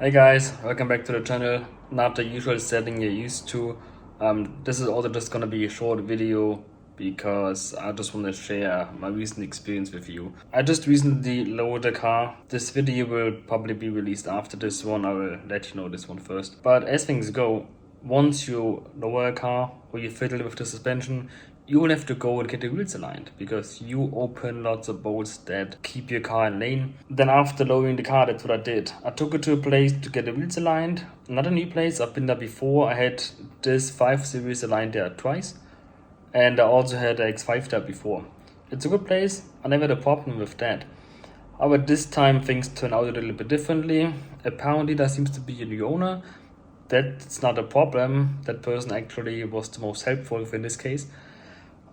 Hey guys, welcome back to the channel. Not the usual setting you're used to. This is also just gonna be a short video because I just want to share my recent experience with you. I just recently lowered the car. This video will probably be released after this one. I will let you know this one first. But as things go, once you lower a car or you fiddle with the suspension, you will have to go and get the wheels aligned because you open lots of bolts that keep your car in lane. Then after lowering the car, that's what I did. I took it to a place to get the wheels aligned. Not a new place, I've been there before. I had this 5 Series aligned there twice. And I also had the X5 there before. It's a good place, I never had a problem with that. However, this time things turn out a little bit differently. Apparently there seems to be a new owner. That's not a problem. That person actually was the most helpful in this case.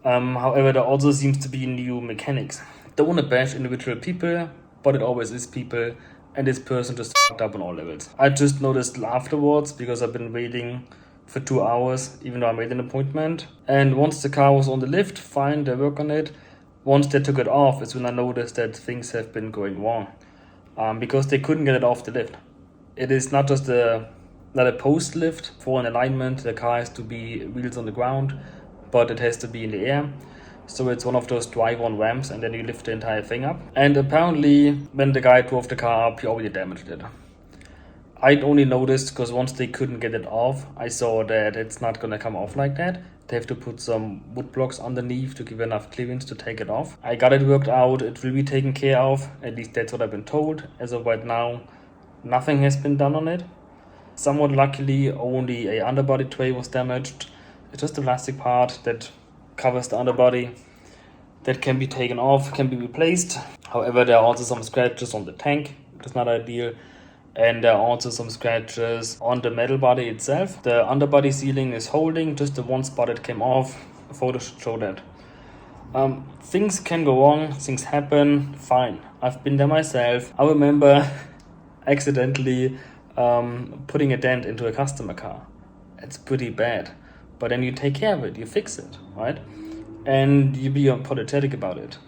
However, there also seems to be new mechanics. Don't want to bash individual people, but it always is people, and this person just fucked up on all levels. I just noticed afterwards because I've been waiting for 2 hours, even though I made an appointment. And once the car was on the lift, fine, they work on it. Once they took it off is when I noticed that things have been going wrong. Because they couldn't get it off the lift. It is not just not a post lift for an alignment. The car has to be wheels on the ground, but it has to be in the air. So it's one of those drive-on ramps, and then you lift the entire thing up. And apparently, when the guy drove the car up, he already damaged it. I'd only noticed because once they couldn't get it off, I saw that it's not gonna come off like that. They have to put some wood blocks underneath to give enough clearance to take it off. I got it worked out, it will be taken care of, at least that's what I've been told. As of right now, nothing has been done on it. Somewhat luckily, only a underbody tray was damaged. It's just a plastic part that covers the underbody that can be taken off, can be replaced. However, there are also some scratches on the tank, which is not ideal. And there are also some scratches on the metal body itself. The underbody sealing is holding, just the one spot that came off. A photo should show that. Things can go wrong, things happen, fine. I've been there myself. I remember accidentally putting a dent into a customer car. It's pretty bad. But then you take care of it, you fix it, right? And you be apologetic about it.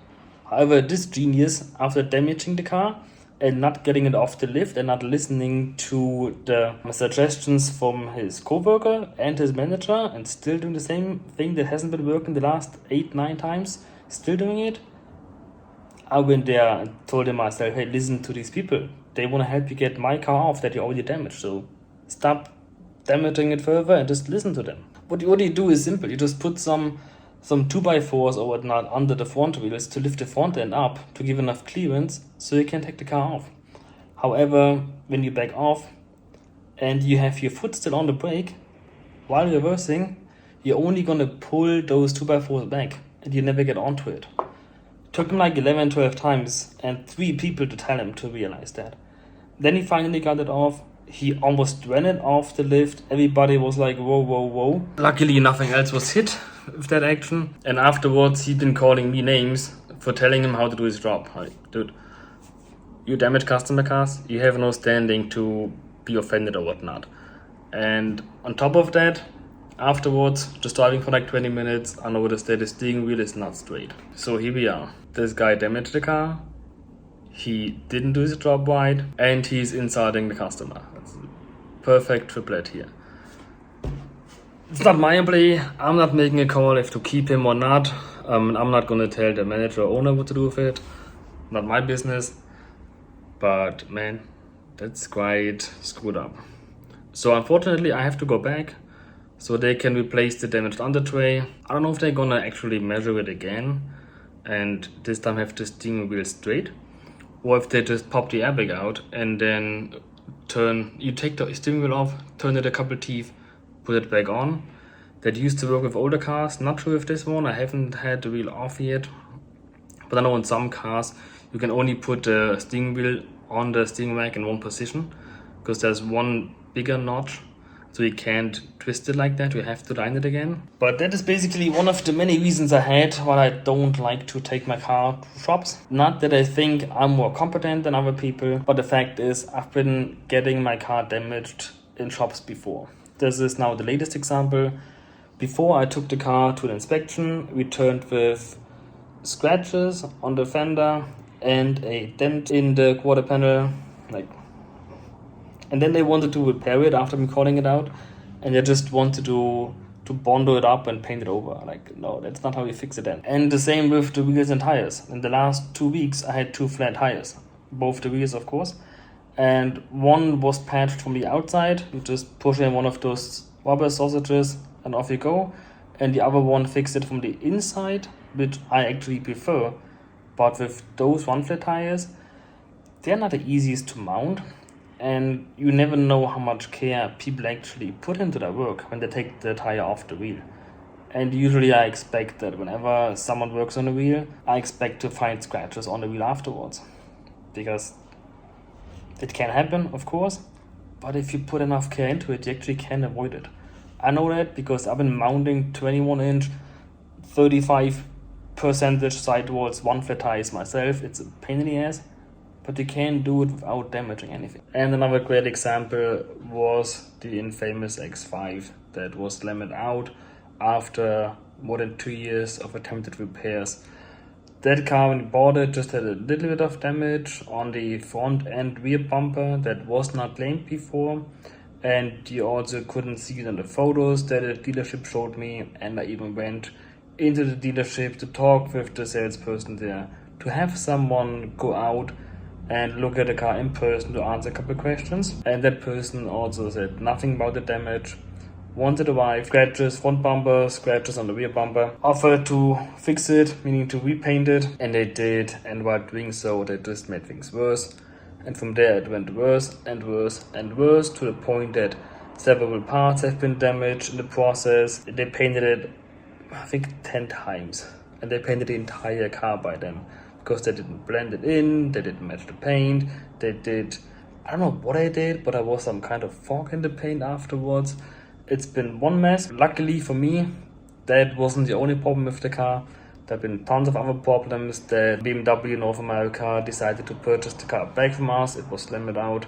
However, this genius, after damaging the car and not getting it off the lift and not listening to the suggestions from his co-worker and his manager and still doing the same thing that hasn't been working the last 8-9 times, still doing it, I went there and told him myself, hey, listen to these people. They want to help you get my car off that you already damaged. So stop damaging it further and just listen to them. What you do is simple. You just put some 2x4s or whatnot under the front wheels to lift the front end up to give enough clearance so you can take the car off. However, when you back off and you have your foot still on the brake while reversing, you're only gonna pull those 2x4s back and you never get onto it. Took him like 11-12 times and 3 people to tell him to realize that. Then he finally got it off. He almost ran it off the lift. Everybody was like, whoa, whoa, whoa. Luckily, nothing else was hit with that action. And afterwards, he'd been calling me names for telling him how to do his job. Like, dude, you damage customer cars. You have no standing to be offended or whatnot. And on top of that, afterwards, just driving for like 20 minutes, I noticed that the steering wheel is not straight. So here we are. This guy damaged the car. He didn't do his job right, and he's insulting the customer. That's a perfect triplet here. It's not my employee. I'm not making a call if to keep him or not. I'm not gonna tell the manager or owner what to do with it. Not my business. But man, that's quite screwed up. So unfortunately, I have to go back so they can replace the damaged under tray. I don't know if they're gonna actually measure it again and this time have the steering wheel straight. Or if they just pop the airbag out and then you take the steering wheel off, turn it a couple teeth, put it back on. That used to work with older cars, not sure if this one, I haven't had the wheel off yet. But I know in some cars, you can only put the steering wheel on the steering rack in one position because there's one bigger notch. So you can't twist it like that, you have to line it again. But that is basically one of the many reasons I had why I don't like to take my car to shops. Not that I think I'm more competent than other people, but the fact is I've been getting my car damaged in shops before. This is now the latest example. Before I took the car to an inspection, returned with scratches on the fender and a dent in the quarter panel, like And then they wanted to repair it after me calling it out, and they just wanted to bondo it up and paint it over. Like, no, that's not how you fix it then. And the same with the wheels and tires. In the last 2 weeks, I had 2 flat tires. Both the wheels, of course. And one was patched from the outside. You just push in one of those rubber sausages and off you go. And the other one fixed it from the inside, which I actually prefer. But with those 1 flat tires, they're not the easiest to mount. And you never know how much care people actually put into their work when they take the tire off the wheel. And usually I expect that whenever someone works on the wheel, I expect to find scratches on the wheel afterwards. Because it can happen, of course, but if you put enough care into it, you actually can avoid it. I know that because I've been mounting 21-inch, 35% sidewalls, 1 flat tires myself. It's a pain in the ass. But you can do it without damaging anything. And another great example was the infamous X5 that was slammed out after more than 2 years of attempted repairs. That car, when you bought it, just had a little bit of damage on the front and rear bumper that was not claimed before. And you also couldn't see it in the photos that the dealership showed me. And I even went into the dealership to talk with the salesperson there, to have someone go out and look at the car in person to answer a couple of questions. And that person also said nothing about the damage. Once it arrived, scratches front bumper, scratches on the rear bumper. Offered to fix it, meaning to repaint it, and they did. And while doing so, they just made things worse. And from there it went worse and worse and worse, to the point that several parts have been damaged in the process. They painted it, I think, 10 times. And they painted the entire car by then. Because they didn't blend it in, they didn't match the paint, they did, I don't know what I did, but there was some kind of fog in the paint afterwards. It's been one mess. Luckily for me, that wasn't the only problem with the car. There have been tons of other problems. That BMW North America decided to purchase the car back from us. It was slammed out,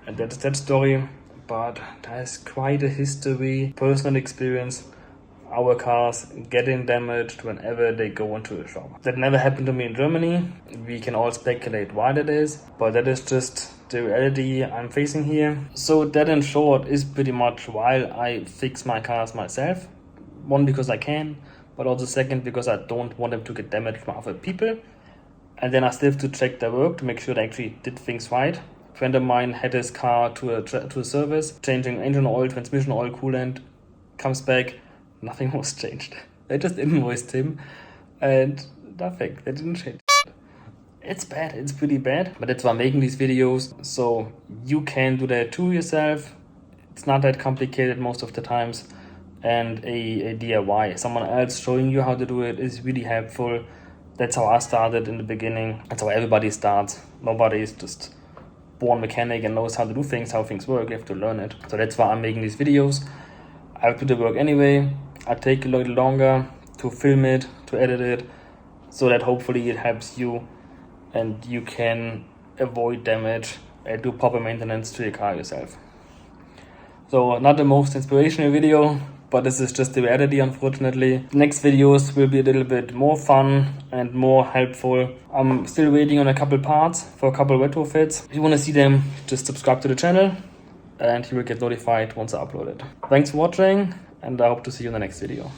and that's that story. But there's quite a history, personal experience. Our cars getting damaged whenever they go into a shop. That never happened to me in Germany. We can all speculate why that is, but that is just the reality I'm facing here. So that in short is pretty much why I fix my cars myself. One, because I can, but also second, because I don't want them to get damaged from other people. And then I still have to check their work to make sure they actually did things right. A friend of mine had his car to a service, changing engine oil, transmission oil, coolant, comes back, nothing was changed. They just invoiced him and nothing. They didn't change. It's bad. It's pretty bad. But that's why I'm making these videos. So you can do that too yourself. It's not that complicated most of the times. And a DIY, someone else showing you how to do it, is really helpful. That's how I started in the beginning. That's how everybody starts. Nobody is just born mechanic and knows how to do things, how things work. You have to learn it. So that's why I'm making these videos. I do the work anyway. I take a little longer to film it, to edit it, so that hopefully it helps you and you can avoid damage and do proper maintenance to your car yourself. So not the most inspirational video, but this is just the reality, unfortunately. The next videos will be a little bit more fun and more helpful. I'm still waiting on a couple parts for a couple retrofits. If you want to see them, just subscribe to the channel and you will get notified once I upload it. Thanks for watching, and I hope to see you in the next video.